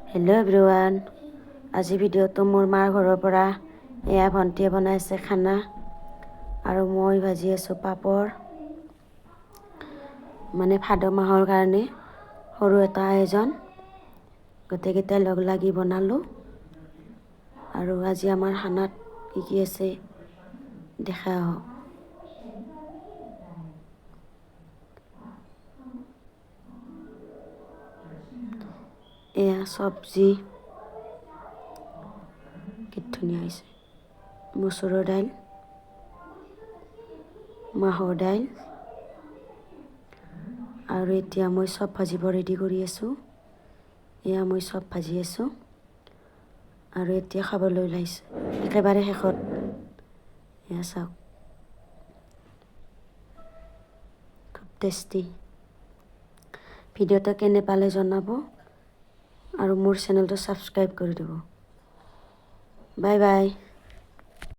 Hello' everyone, আজি ভিডিঅ'টো মোৰ মাৰ ঘৰৰ পৰা। এয়া ভণ্টিয়ে বনাইছে খানা আৰু মই ভাজি আছোঁ পাপৰ। মানে ভাদ মাহৰ কাৰণে সৰু এটা আয়োজন, গোটেইকেইটাই লগ লাগি বনালোঁ। আৰু আজি আমাৰ খানাত কি কি আছে দেখা আহক। এয়া চব্জি, কি ধুনীয়া হৈছে। মচুৰৰ দাইল, মাহৰ দাইল, আৰু এতিয়া মই চব ভাজিব ৰেডি কৰি আছোঁ। এয়া মই চব ভাজি আছোঁ আৰু এতিয়া খাবলৈ ওলাইছোঁ একেবাৰে শেষত। এয়া চাওক, খুব টেষ্টি। ভিডিঅ'টো কেনে পালে জনাব আৰু মোৰ চেনেলটো ছাবস্ক্ৰাইব কৰি দিব। Bye bye.